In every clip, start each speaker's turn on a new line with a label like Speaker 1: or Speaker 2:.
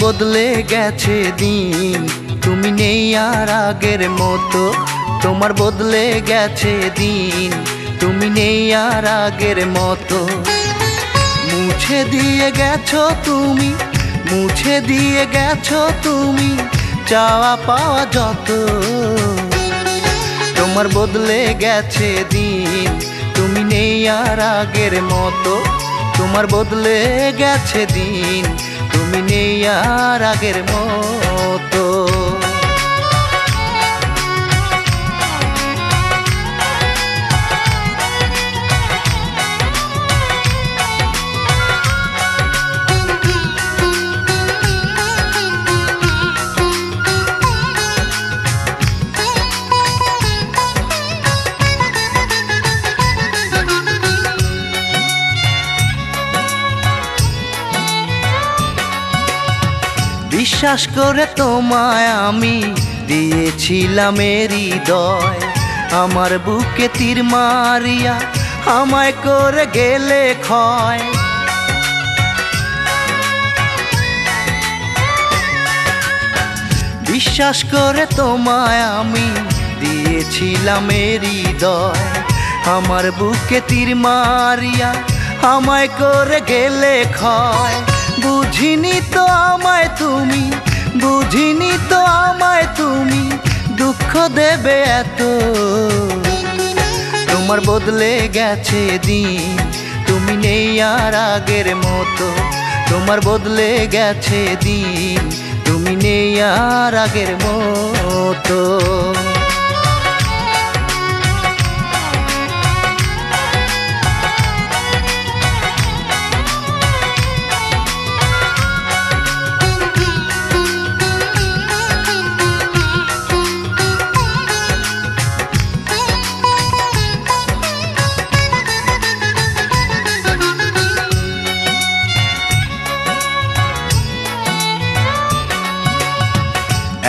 Speaker 1: বদলে গেছে দিন, তুমি নেই আর আগের মতো। তোমার বদলে গেছে দিন, তুমি নেই আর আগের মতো। মুছে দিয়ে গেছো তুমি, মুছে দিয়ে গেছো তুমি চাওয়া পাওয়া যত। তোমার বদলে গেছে দিন, তুমি নেই আর আগের মতো। তোমার বদলে গেছে দিন, তুমি নেই আর আগের মতো। বিশ্বাস করে তোমায় আমি দিয়েছিলাম হৃদয়, আমার বুকে তীর মারিয়া আমায় করে গেলে ক্ষয়। বিশ্বাস করে তোমায় আমি দিয়েছিলাম হৃদয়, আমার বুকে তীর মারিয়া আমায় করে গেলে ক্ষয়। বুঝিনি তো আমায় তুমি, বুঝিনি তো আমায় তুমি দুঃখ দেবে এত। তোমার বদলে গেছে দিন, তুমি নেই আর আগের মতো। তোমার বদলে গেছে দিন, তুমি নেই আর আগের মতো।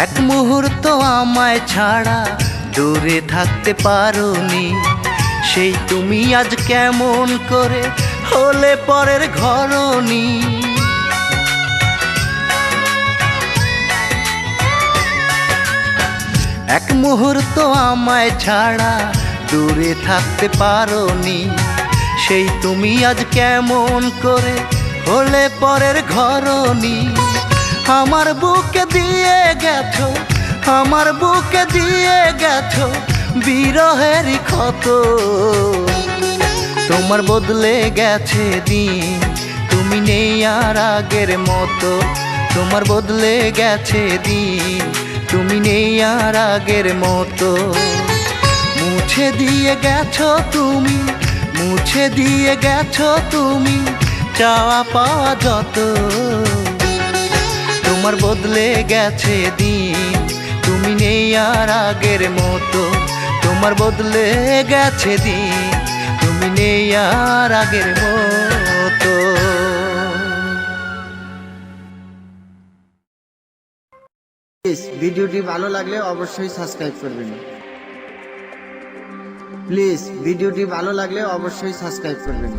Speaker 1: এক মুহূর্ত আমায় ছাড়া দূরে থাকতে পারোনি, সেই তুমি আজ কেমন করে হলে পরের ঘরনি। এক মুহূর্ত আমায় ছাড়া দূরে থাকতে পারোনি, সেই তুমি আজ কেমন করে হলে পরের ঘরনি। আমার বুকে দিয়ে গেছো, আমার বুকে দিয়ে গেছো বিরহেরই ক্ষত। তোমার বদলে গেছে দিন, তুমি নেই আর আগের মতো। তোমার বদলে গেছে দিন, তুমি নেই আর আগের মতো। মুছে দিয়ে গেছো তুমি, মুছে দিয়ে গেছো তুমি চাওয়া পাওয়া যত। তোমার বদলে গেছে দিন, তুমি নেই আর আগের মতো। তোমার বদলে গেছে দিন, তুমি নেই আর আগের মতো।
Speaker 2: ভিডিওটি ভালো লাগলে অবশ্যই সাবস্ক্রাইব করবেন। প্লিজ ভিডিওটি ভালো লাগলে অবশ্যই সাবস্ক্রাইব করবেন।